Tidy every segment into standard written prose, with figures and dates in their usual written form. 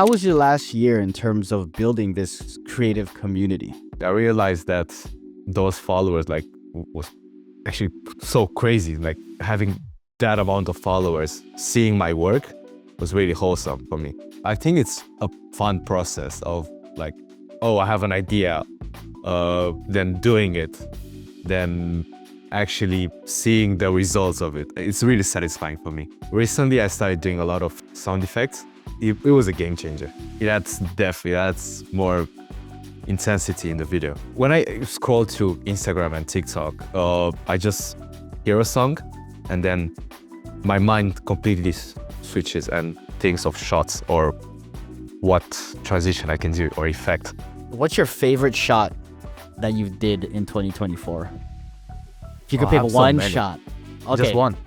How was your last year in terms of building this creative community? I realized that those followers was actually so crazy. Like having that amount of followers, seeing my work was really wholesome for me. I think it's a fun process of like, oh, I have an idea, then doing it, then actually seeing the results of it. It's really satisfying for me. Recently, I started doing a lot of sound effects. It was a game changer. It adds depth, it adds more intensity in the video. When I scroll through Instagram and TikTok, I just hear a song and then my mind completely switches and thinks of shots or what transition I can do or effect. What's your favorite shot that you did in 2024? If you could pick one shot. Okay. Just one.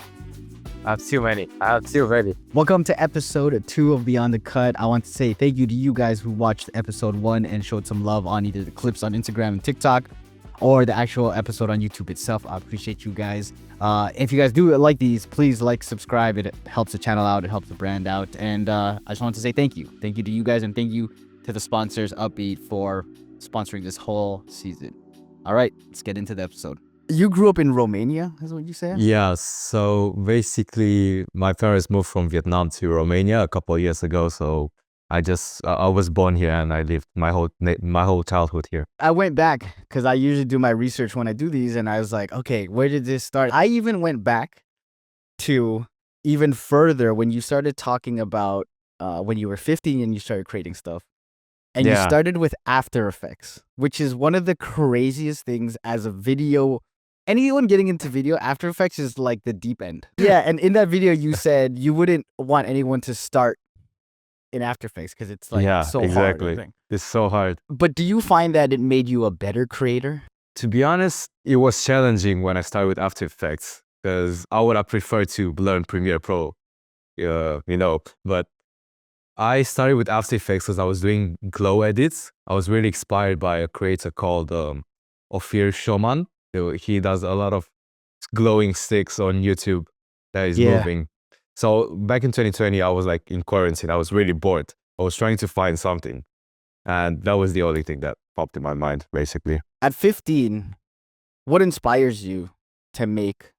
I have too many. Welcome to episode 2 of Beyond the Cut. I want to say thank you to you guys who watched episode 1 and showed some love on either the clips on Instagram and TikTok or the actual episode on YouTube itself. I appreciate you guys. If you guys do like these, please like, subscribe. It helps the channel out. It helps the brand out. And I just want to say thank you. Thank you to you guys and thank you to the sponsors, Uppbeat, for sponsoring this whole season. All right, let's get into the episode. You grew up in Romania, is what you said? Yeah, so basically my parents moved from Vietnam to Romania a couple of years ago. So I was born here and I lived my whole childhood here. I went back because I usually do my research when I do these, and I was like, okay, where did this start? I even went back to even further when you started talking about when you were 15 and you started creating stuff. And you started with After Effects, which is one of the craziest things as a video. Anyone getting into video, After Effects is like the deep end. Yeah, and in that video you said you wouldn't want anyone to start in After Effects because it's like so exactly. hard. It's so hard. But do you find that it made you a better creator? To be honest, it was challenging when I started with After Effects because I would have preferred to learn Premiere Pro, but I started with After Effects because I was doing glow edits. I was really inspired by a creator called Ophir Shoman. He does a lot of glowing sticks on YouTube that is moving. So back in 2020, I was like in quarantine. I was really bored. I was trying to find something. And that was the only thing that popped in my mind, basically. At 15, what inspires you to make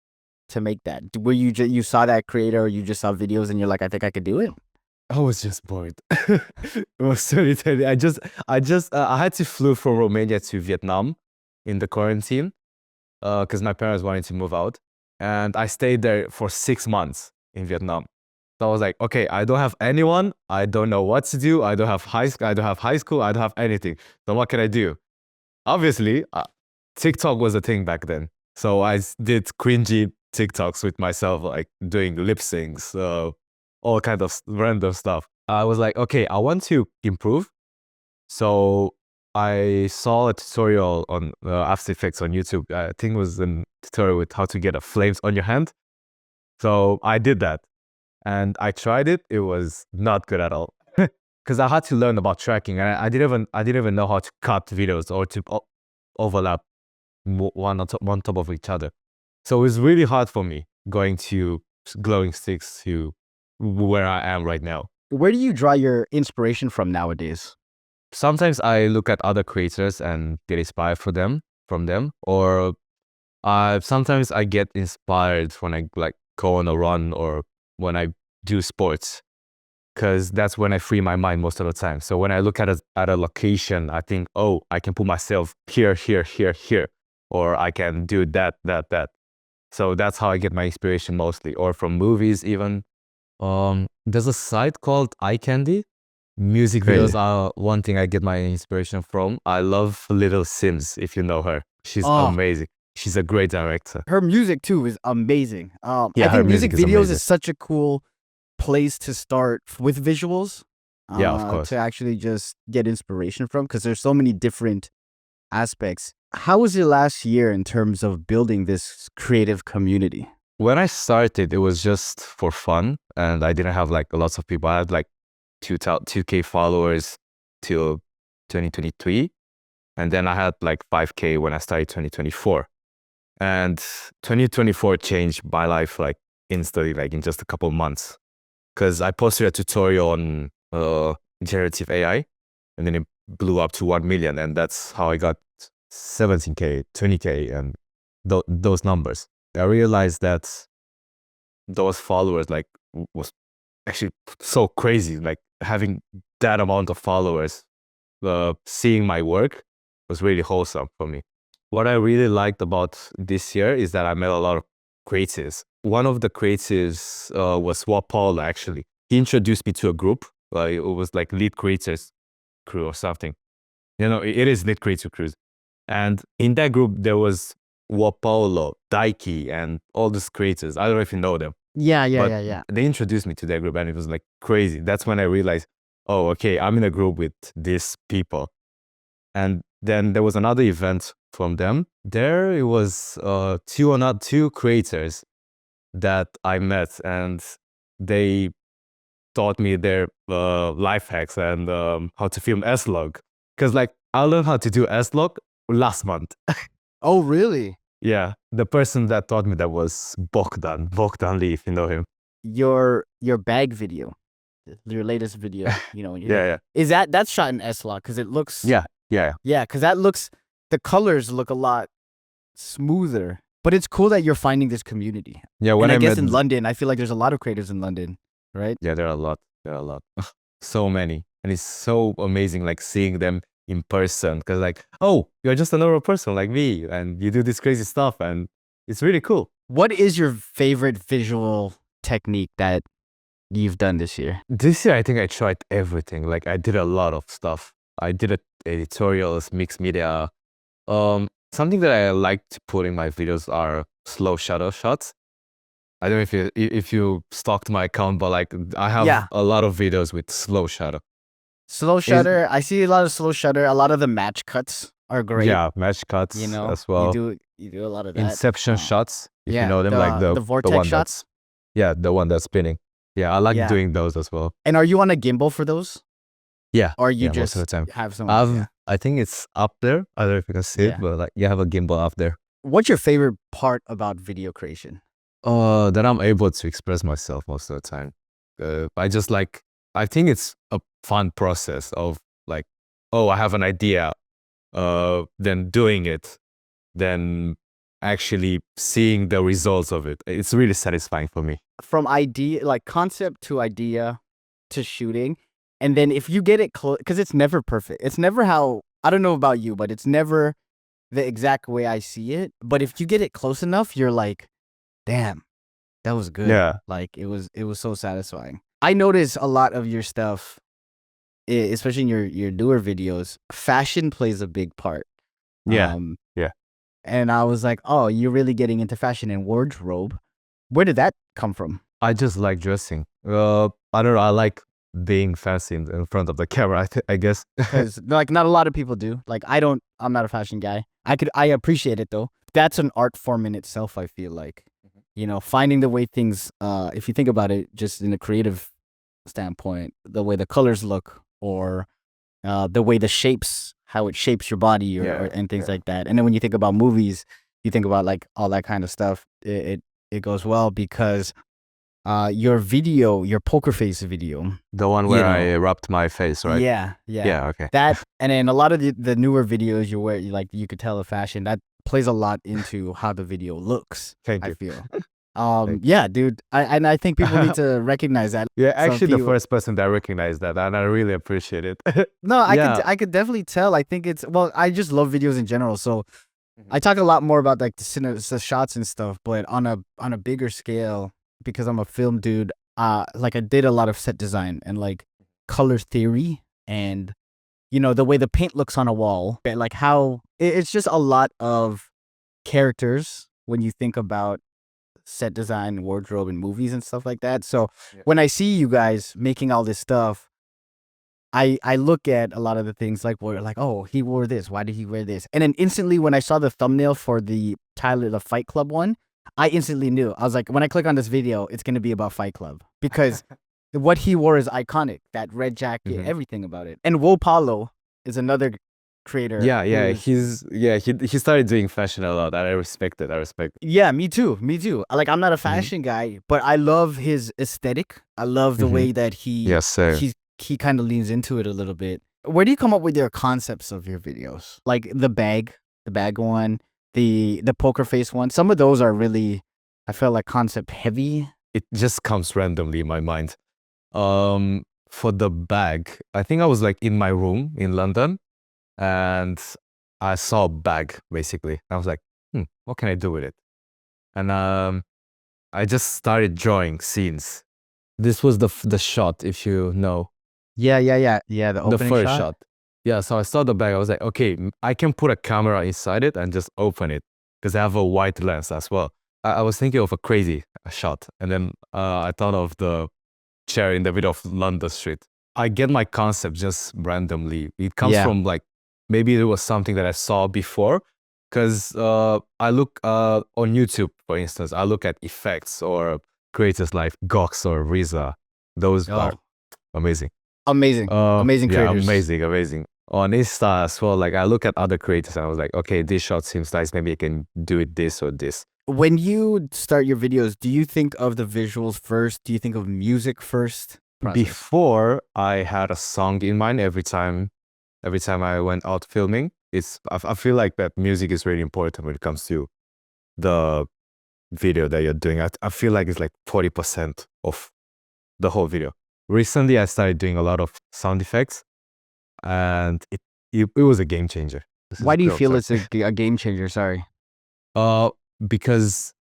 that? Were you saw that creator or you just saw videos and you're like, I think I could do it? I was just bored. It was 2020. I had to flew from Romania to Vietnam in the quarantine because my parents wanted to move out. And I stayed there for 6 months in Vietnam. So I was like, okay, I don't have anyone. I don't know what to do. I don't have high school. I don't have anything. So what can I do? Obviously, TikTok was a thing back then. So I did cringy TikToks with myself, like doing lip syncs, all kind of random stuff. I was like, okay, I want to improve. So I saw a tutorial on After Effects on YouTube. I think it was a tutorial with how to get a flames on your hand. So I did that and I tried it. It was not good at all because I had to learn about tracking and I didn't even know how to cut videos or to overlap one on top of each other. So it was really hard for me going to glowing sticks to where I am right now. Where do you draw your inspiration from nowadays? Sometimes I look at other creators and get inspired from them, or sometimes I get inspired when I like go on a run or when I do sports, because that's when I free my mind most of the time. So when I look at a location, I think, oh, I can put myself here, or I can do that. So that's how I get my inspiration mostly, or from movies even. There's a site called Eye Candy. Music videos are one thing I get my inspiration from. I love Little Sims, if you know her. She's amazing. She's a great director. Her music too is amazing. I think music videos is such a cool place to start with visuals. Of course. To actually just get inspiration from, because there's so many different aspects. How was your last year in terms of building this creative community? When I started, it was just for fun and I didn't have like lots of people. I had like 2K followers till 2023. And then I had like 5K when I started 2024. And 2024 changed my life like instantly, like in just a couple of months. Because I posted a tutorial on generative AI, and then it blew up to 1 million, and that's how I got 17K, 20K, and those numbers. I realized that those followers like was actually so crazy. Like having that amount of followers, seeing my work was really wholesome for me. What I really liked about this year is that I met a lot of creatives. One of the creatives was Paul, actually. He introduced me to a group. It was like Lead Creators Crew or something. You know, it is Lead Creator Crews. And in that group, there was Paulo, Daiki, and all these creators. I don't know if you know them. Yeah. They introduced me to that group, and it was like crazy. That's when I realized, oh, okay, I'm in a group with these people. And then there was another event from them. There it was two creators that I met, and they taught me their life hacks and how to film S-Log. Because like I learned how to do S-Log last month. Oh, really? Yeah, the person that taught me that was Bogdan Lee, if you know him. Your bag video, your latest video, Yeah. is that's shot in S-Log because it looks Yeah. because the colors look a lot smoother. But it's cool that you're finding this community. Yeah, and when I I guess met in London, I feel like there's a lot of creators in London, right? Yeah, there are a lot. So many. And it's so amazing like seeing them in person, because like, oh, you're just a normal person like me, and you do this crazy stuff, and it's really cool. What is your favorite visual technique that you've done this year? This year, I think I tried everything. Like I did a lot of stuff. I did editorials, mixed media. Something that I like to put in my videos are slow shutter shots. I don't know if you stalked my account, but like I have a lot of videos with slow shutter. Slow shutter. I see a lot of slow shutter. A lot of the match cuts are great. Yeah, match cuts as well. You do a lot of that. Inception shots, if you know them, like the vortex one shots. The one that's spinning. Yeah, I like doing those as well. And are you on a gimbal for those? Yeah. Or you just most of the time have some? I think it's up there. I don't know if you can see it, but like you have a gimbal up there. What's your favorite part about video creation? That I'm able to express myself most of the time. I think it's a fun process of like, oh, I have an idea, then doing it, then actually seeing the results of it. It's really satisfying for me. From idea, like concept to idea to shooting. And then if you get it close, because it's never perfect. It's never how, I don't know about you, but it's never the exact way I see it. But if you get it close enough, you're like, damn, that was good. Yeah. Like it was so satisfying. I notice a lot of your stuff, especially in your newer videos, fashion plays a big part. Yeah. And I was like, oh, you're really getting into fashion and wardrobe. Where did that come from? I just like dressing. I don't know. I like being fancy in front of the camera, I guess. Because like not a lot of people do. Like I'm not a fashion guy. I appreciate it though. That's an art form in itself, I feel like. Finding the way things, if you think about it, just in a creative standpoint, the way the colors look, or the way the shapes, how it shapes your body, and things like that. And then when you think about movies, you think about like all that kind of stuff. It goes well because your video, your poker face video, the one where I rubbed my face, right? Yeah. Okay. That, and then a lot of the newer videos you wear, like you could tell the fashion that plays a lot into how the video looks. Thank you. I feel. Yeah, dude. I think people need to recognize that. Yeah, actually, the first person that recognized that, and I really appreciate it. No, I could definitely tell. I think I just love videos in general. So I talk a lot more about like the shots and stuff, but on a bigger scale, because I'm a film dude. Like I did a lot of set design and like color theory and the way the paint looks on a wall, like how it's just a lot of characters when you think about set design, wardrobe, and movies and stuff like that. So when I see you guys making all this stuff, I look at a lot of the things like where like, oh, he wore this. Why did he wear this? And then instantly when I saw the thumbnail for the Fight Club one, I instantly knew. I was like, when I click on this video, it's going to be about Fight Club because what he wore is iconic. That red jacket, everything about it. And Paulo is another creator. Yeah. He started doing fashion a lot. I respect it. Yeah, me too. Like I'm not a fashion guy, but I love his aesthetic. I love the way that he's he kind of leans into it a little bit. Where do you come up with your concepts of your videos? Like the bag one, the poker face one. Some of those are really, I feel like, concept heavy. It just comes randomly in my mind. For the bag, I think I was like in my room in London, and I saw a bag basically. I was like, what can I do with it? And I just started drawing scenes. This was the shot, if you know. Yeah. The opening first shot. Yeah, so I saw the bag. I was like, okay, I can put a camera inside it and just open it because I have a wide lens as well. I was thinking of a crazy shot, and then I thought of the chair in the middle of London Street. I get my concept just randomly. It comes from like, maybe there was something that I saw before, because I look on YouTube, for instance, I look at effects or creators like Gox or Riza. Those are amazing. Amazing creators. Amazing. On Insta as well, like I look at other creators and I was like, okay, this shot seems nice. Maybe I can do it this or this. When you start your videos, do you think of the visuals first? Do you think of music first? Before, I had a song in mind every time I went out filming. I feel like that music is really important when it comes to the video that you're doing. I feel like it's like 40% of the whole video. Recently, I started doing a lot of sound effects, and it was a game changer. Why do you feel it's a game changer? Sorry. Because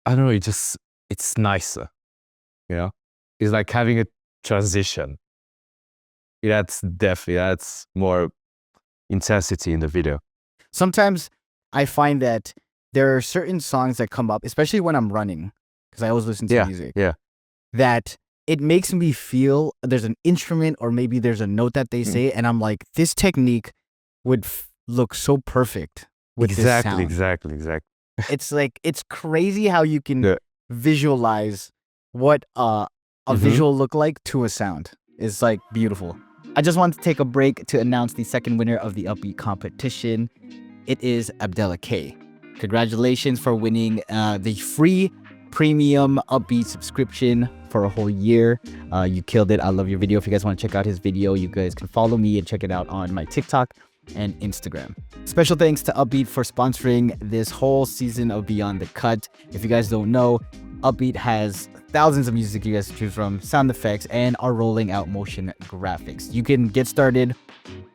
I don't know, it's nicer, you know? It's like having a transition. It adds depth, it adds more intensity in the video. Sometimes I find that there are certain songs that come up, especially when I'm running, because I always listen to music. Yeah. That it makes me feel there's an instrument or maybe there's a note that they say, and I'm like, this technique would look so perfect with this sound. Exactly. It's like, it's crazy how you can visualize what a visual look like to a sound. It's like beautiful. I just want to take a break to announce the second winner of the Uppbeat competition. It is Abdullah K. Congratulations for winning the free premium Uppbeat subscription for a whole year. You killed it. I love your video. If you guys want to check out his video, you guys can follow me and check it out on my TikTok and Instagram. Special thanks to Uppbeat for sponsoring this whole season of Beyond the Cut. If you guys don't know, Uppbeat has thousands of music you guys can choose from, sound effects, and are rolling out motion graphics. You can get started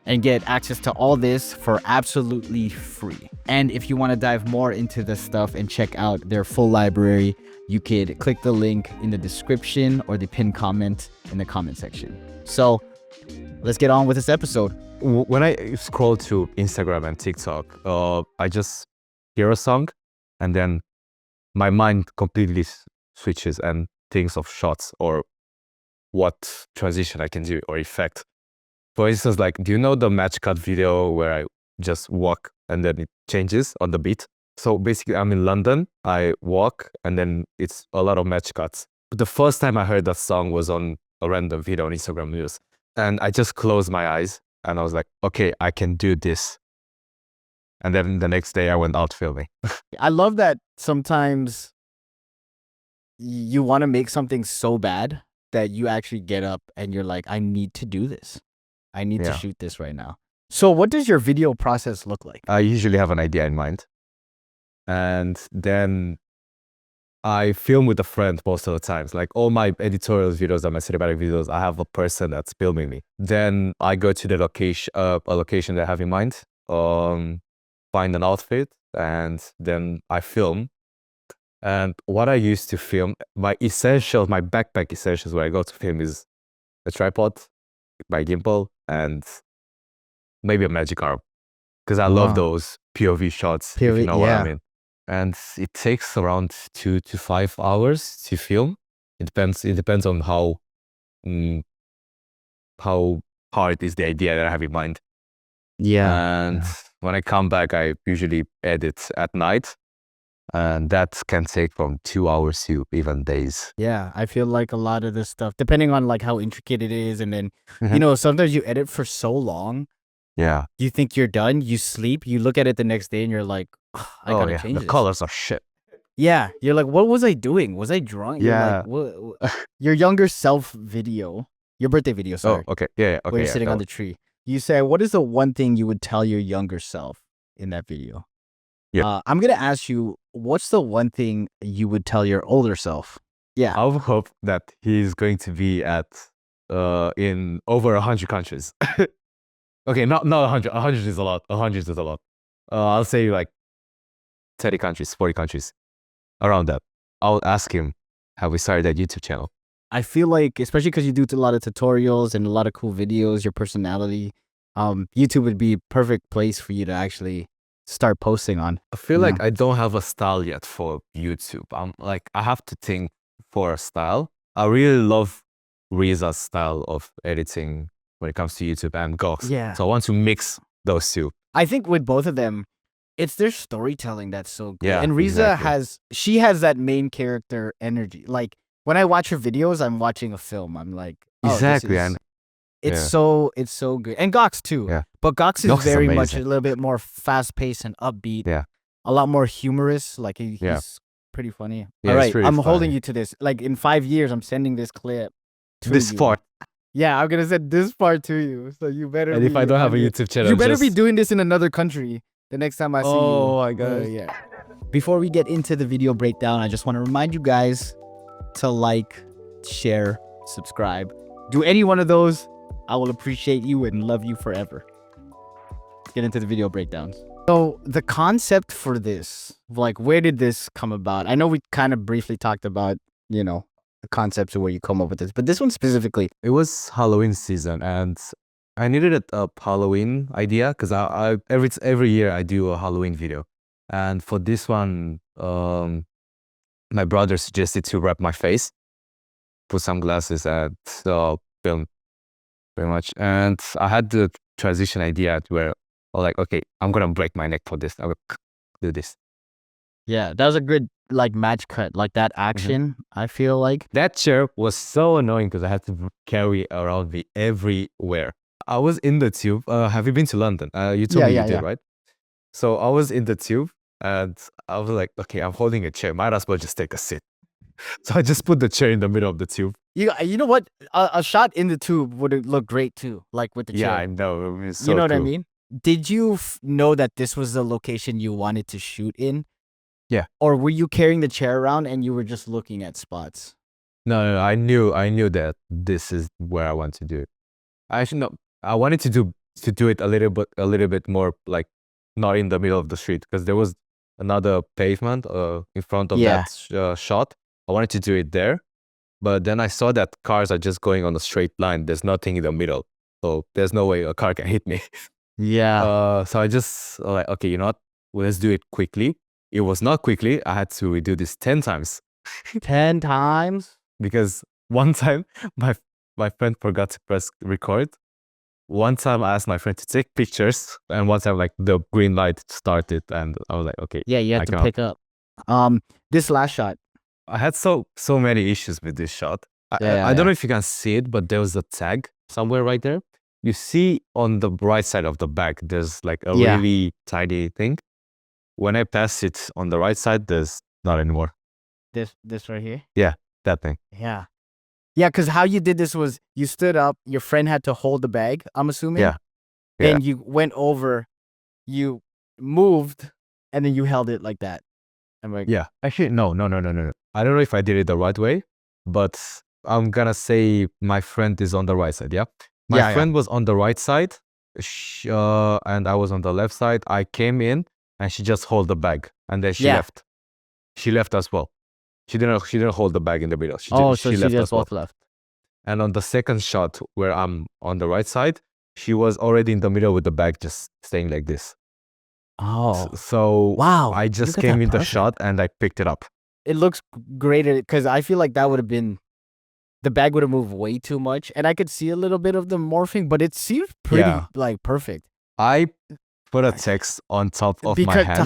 and get access to all this for absolutely free. And if you want to dive more into this stuff and check out their full library, you could click the link in the description or the pinned comment in the comment section. So let's get on with this episode. When I scroll to Instagram and TikTok, I just hear a song and then my mind completely switches and thinks of shots or what transition I can do or effect. For instance, like, do you know the match cut video where I just walk and then it changes on the beat? So basically, I'm in London, I walk, and then it's a lot of match cuts. But the first time I heard that song was on a random video on Instagram News. And I just closed my eyes and I was like, okay, I can do this. And then the next day I went out filming. I love that sometimes you want to make something so bad that you actually get up and you're like, I need to do this. I need to shoot this right now. So what does your video process look like? I usually have an idea in mind. And then I film with a friend most of the times. Like all my editorial videos and my cinematic videos, I have a person that's filming me. Then I go to the location, a location that I have in mind, find an outfit, and then I film. And what I used to film, my backpack essentials where I go to film is a tripod, my gimbal, and maybe a magic arm. Because I love those POV shots, if you know what I mean. And it takes around 2 to 5 hours to film. It depends on how hard is the idea that I have in mind. And when I come back, I usually edit at night. And that can take from 2 hours to even days. Yeah, I feel like a lot of this stuff, depending on like how intricate it is, and then, you know, sometimes you edit for so long. Yeah. You think you're done, you sleep, you look at it the next day and you're like, I gotta change this. The colors are shit. Yeah, you're like, what was I doing? Was I drawing? Yeah. You're like, your younger self video Your birthday video, sorry. Oh, okay. Yeah, yeah. Okay. Where you're yeah, sitting that on one. the tree. You said, what is the one thing you would tell your younger self in that video? Yeah. I'm going to ask you, what's the one thing you would tell your older self? Yeah. I would hope that he's going to be at in over 100 countries. Okay, not 100. 100 is a lot. 100 is a lot. I'll say like 30 countries, 40 countries, around that. I'll ask him, have we started that YouTube channel? I feel like, especially because you do a lot of tutorials and a lot of cool videos, your personality, YouTube would be a perfect place for you to actually start posting on. I feel Yeah. like I don't have a style yet for YouTube. I'm like, I have to think for a style. I really love Riza's style of editing when it comes to YouTube and Gox. Yeah. So I want to mix those two. I think with both of them, it's their storytelling that's so good. Yeah, And Riza exactly. she has that main character energy. Like when I watch her videos, I'm watching a film. I'm like, oh, Exactly. this is, And it's yeah. so good. And Gox too. Yeah. But Gox is Gox is very much a amazing. little bit more fast paced and upbeat. Yeah. A lot more humorous. Like he's Yeah. pretty funny. Yeah, All it's right, pretty I'm holding funny. you to this. Like in 5 years, I'm sending this clip to This you. part. Yeah, I'm gonna send this part to you. So you better. And if I don't have a YouTube channel, you better be just doing this in another country the next time I see you. oh my gosh. Yeah. Before we get into the video breakdown, I just want to remind you guys to like, share, subscribe. Do any one of those. I will appreciate you and love you forever. Let's get into the video breakdowns. So the concept for this, like, where did this come about? I know we kind of briefly talked about, you know, the concepts of where you come up with this, but this one specifically. It was Halloween season, and I needed a Halloween idea because I every year I do a Halloween video, and for this one, my brother suggested to wrap my face, put some glasses, and film pretty much. And I had the transition idea where I'm like, okay, I'm gonna break my neck for this. I'm gonna do this. Yeah, that was a good like match cut, like that action. I feel like That chair was so annoying because I had to carry around me everywhere. I was in the tube. Have you been to London? You told me you did, right? So I was in the tube and I was like, okay, I'm holding a chair. Might as well just take a sit. So I just put the chair in the middle of the tube. You know what? A shot in the tube would look great too, like with the chair. Yeah, I know. It was so you know what I cool. mean? Did you know that this was the location you wanted to shoot in? Yeah. Or were you carrying the chair around and you were just looking at spots? No, I knew that this is where I want to do it. I actually no, I wanted to do it a little bit more like not in the middle of the street because there was another pavement in front of that shot. I wanted to do it there, but then I saw that cars are just going on a straight line. There's nothing in the middle, so there's no way a car can hit me. Yeah. So I just like, okay, you know what? Well, let's do it quickly. It was not quickly. I had to redo this 10 times 10 times? because one time my friend forgot to press record. One time I asked my friend to take pictures, and one time like the green light started, and I was like, okay. Yeah, you had to pick up. This last shot. I had so many issues with this shot. I don't know if you can see it, but there was a tag somewhere right there. You see on the right side of the bag, there's like a really tiny thing. When I pass it on the right side, there's not anymore. This right here? Yeah, that thing. Yeah. Yeah, because how you did this was you stood up, your friend had to hold the bag, I'm assuming. Yeah. And you went over, you moved, and then you held it like that. I'm like, yeah. Actually, no. I don't know if I did it the right way, but I'm gonna say my friend is on the right side. Yeah. My friend was on the right side, and I was on the left side. I came in, and she just held the bag, and then she left. She left as well. She didn't hold the bag in the middle. She left as well. both left. And on the second shot where I'm on the right side, she was already in the middle with the bag just staying like this. Oh. So wow. I just came in the shot and I picked it up. It looks greater because I feel like that would have been, the bag would have moved way too much. And I could see a little bit of the morphing, but it seems pretty like perfect. I put a text on top of my hands. To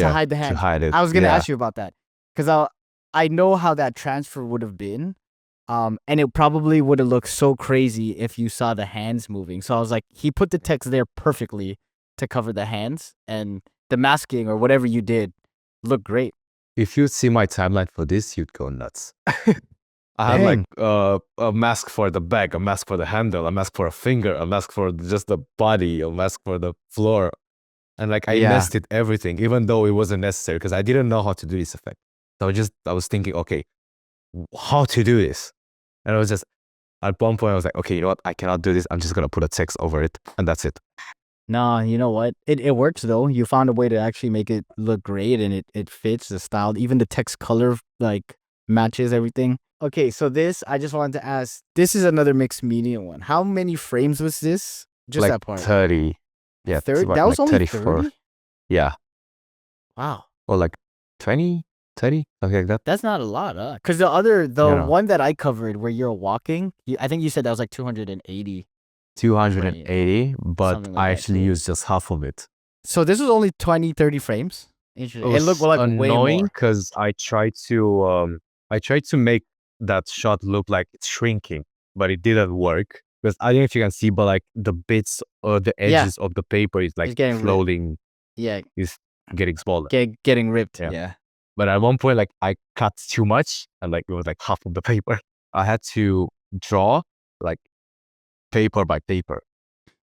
hide the hands. To hide it. I was going to ask you about that because I know how that transfer would have been. And it probably would have looked so crazy if you saw the hands moving. So I was like, he put the text there perfectly to cover the hands, and the masking or whatever you did looked great. If you see my timeline for this, you'd go nuts. I had like Dang. a mask for the back, a mask for the handle, a mask for a finger, a mask for just the body, a mask for the floor. And like I Yeah. nested everything, even though it wasn't necessary because I didn't know how to do this effect. So I was thinking, okay, how to do this? And I was just at one point I was like, okay, you know what? I cannot do this. I'm just gonna put a text over it, and that's it. No, you know what? It works though. You found a way to actually make it look great, and it fits the style. Even the text color like matches everything. Okay, so this I just wanted to ask. This is another mixed media one. How many frames was this? Just Like that part. 30, yeah, Third. That was like only 34, 30. yeah, Wow, or like 20, 30, something like that. that's not a lot, huh? Because You the know, one that I covered where you're walking, I think you said that was like 280 frame, 280, but something like I that actually too. used just half of it. So this was only 20, 30 frames. It Interesting. It looked was like way annoying more. because I tried to make that shot look like it's shrinking, but it didn't work. Because I don't know if you can see, but like the bits or the Yeah, edges of the paper is like it's getting ripped. floating, Yeah, is getting smaller. getting ripped. Yeah. Yeah. But at one point, like I cut too much and like it was like half of the paper. I had to draw like paper by paper.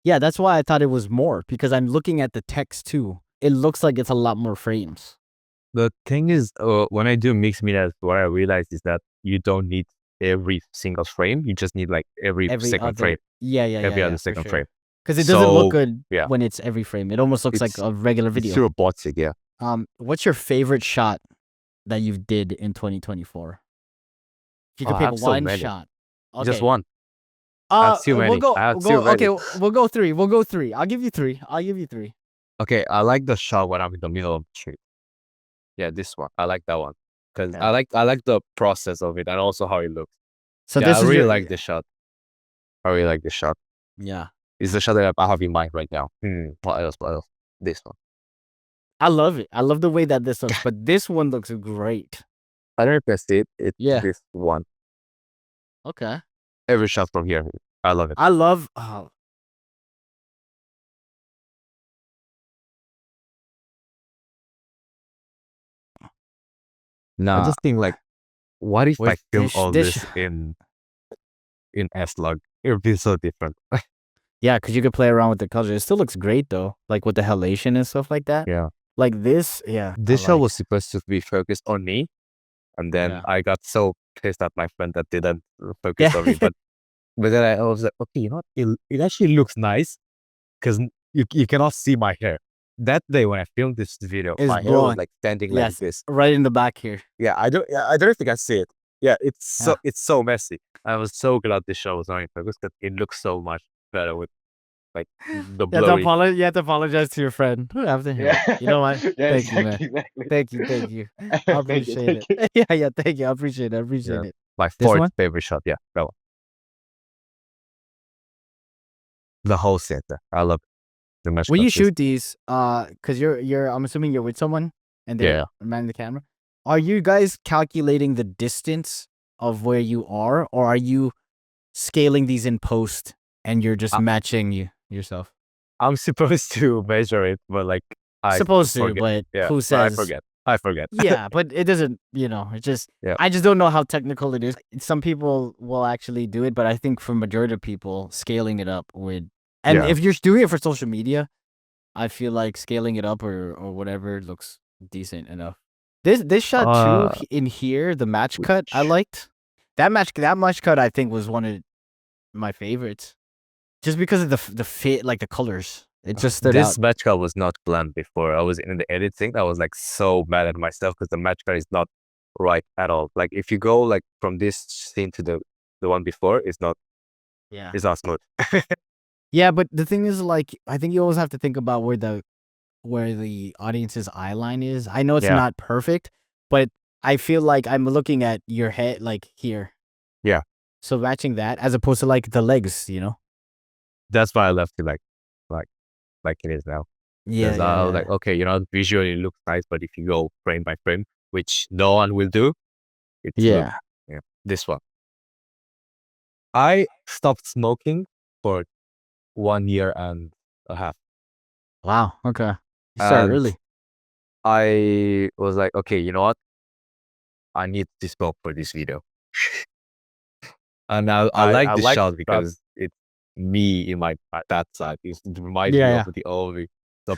Yeah, that's why I thought it was more because I'm looking at the text too. It looks like it's a lot more frames. The thing is, when I do mixed media, what I realized is that you don't need every single frame. You just need like every Every second frame, other, yeah, yeah, yeah, every yeah, other for second frame. sure. Because it doesn't look So good yeah, when it's every frame. It almost looks like it's a regular it's video. robotic. Yeah. What's your favorite shot that you've did in 2024? If you Oh, could I pick have so one many. shot. Just Okay. one. I have too We'll many. go. I have We'll too go. Okay, many. we'll go three. We'll go three. I'll give you three. I'll give you three. Okay, I like the shot when I'm in the middle of the tree. Yeah, this one. I like that one because Yeah. I like the process of it and also how it looks. So Yeah, I this is really your. like this shot. I really like this shot. Yeah. It's the shot that I have in mind right now. What else? What else? This one. I love it. I love the way that this looks, but this one looks great. I don't know if I see it. It's Yeah. this one. Okay. Every shot from here. I love it. I love. I Nah. just think like, what if I With film all this. this in S-Log? It would be so different. Yeah, because you could play around with the colors. It still looks great though, like with the halation and stuff like that. Yeah. Like this, yeah, I This shot like. was supposed to be focused on me, and then Yeah. I got so pissed at my friend that didn't focus Yeah. on me. But then I was like, okay, you know what? It actually looks nice because you cannot see my hair. That day when I filmed this video, It's my hair was blowing. like standing like Yes, this. right in the back here. Yeah, I don't know if you can see it. Yeah, Yeah. it's so messy. I was so glad this show was not in focus because it looks so much better with like the blurry. You have to apologize to your friend after him. Yeah, You know what? yeah, Thank you, man. exactly. Thank you, thank you. I Thank you, appreciate thank it. you. Yeah, yeah, thank you. I appreciate it. I Yeah, appreciate it. my This fourth one? favorite shot. Yeah, that one. The whole set. I love the mesh When cut. you shoot these, because you're I'm assuming you're with someone and they're Yeah. manning the camera. Are you guys calculating the distance of where you are, or are you scaling these in post and you're just I, matching yourself? I'm supposed to measure it, but like I Supposed to, forget. but Yeah, who but I says? forget. I forget. Yeah, but it doesn't, it just, Yeah. I just don't know how technical it is. Some people will actually do it, but I think for majority of people, scaling it up would, and Yeah. if you're doing it for social media, I feel like scaling it up or whatever looks decent enough. This shot too Uh, in here, the match cut, I which liked. That match cut I think was one of my favorites. Just because of the fit, like the colors. It just stood out. this match cut was not planned before. I was in the editing. I was like so mad at myself because the match cut is not right at all. Like if you go like from this scene to the one before, Yeah. it's not smooth. Yeah, but the thing is, like, I think you always have to think about where the audience's eye line is. I know it's Yeah. not perfect, but I feel like I'm looking at your head, like here. Yeah. So matching that as opposed to like the legs, That's why I left it like it is now. Yeah, Because yeah, I was yeah. like, okay, you know, visually it looks nice, but if you go frame by frame, which no one will do, it's look Yeah. yeah, this one. I stopped smoking for 1 year and a half. Wow. Okay. You started And early. I was like, okay, you know what? I need to smoke for this video. And I like the like shot that. because it's me in my that side. It reminds me Yeah, of the OV. So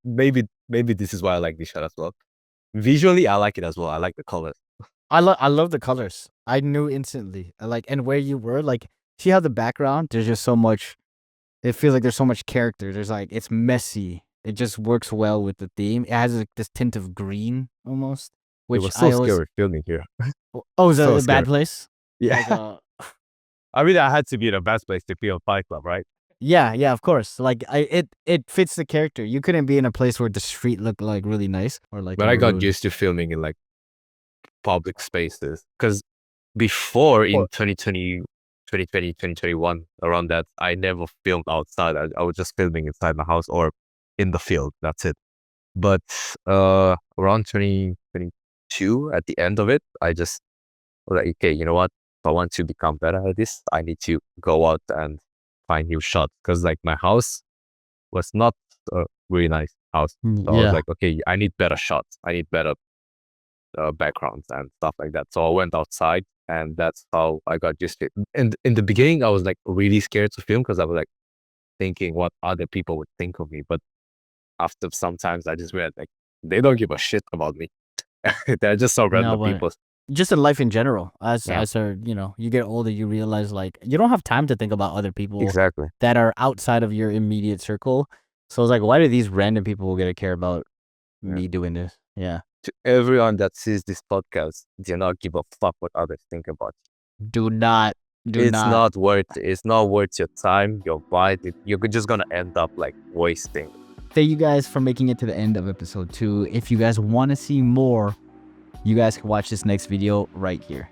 maybe this is why I like this shot as well. Visually, I like it as well. I like the colors. I love the colors. I knew instantly. And where you were, like, see how the background, there's just so much, it feels like there's so much character. There's like, it's messy. It just works well with the theme. It has like this tint of green almost, It which was I so always. scary filming here. Oh, is that So a bad scary. place? Yeah. Like, I mean, I had to be the best place to feel Fight Club, right? yeah, of course. Like, it fits the character. You couldn't be in a place where the street looked like really nice or like. But a I got ruin. used to filming in like public spaces because before in 2020, 2021, around that, I never filmed outside. I was just filming inside my house or in the field. That's it. But around 2022, at the end of it, I just was like, okay, you know what? If I want to become better at this, I need to go out and find new shots because like my house was not a really nice house. So I was like, okay, I need better shots. I need better backgrounds and stuff like that. So I went outside, and that's how I got used to it. And in the beginning, I was like really scared to film because I was like thinking what other people would think of me. But after sometimes, I just realized like they don't give a shit about me. They're just so random but people. just in life in general, Yeah. as you get older, you realize like you don't have time to think about other people Exactly. that are outside of your immediate circle. So it's like, why do these random people get to care about me doing this? Yeah. To everyone that sees this podcast, do not give a fuck what others think about you. Do not. It's not worth your time, your mind. You're just gonna end up like wasting. Thank you guys for making it to the end of episode 2. If you guys want to see more, you guys can watch this next video right here.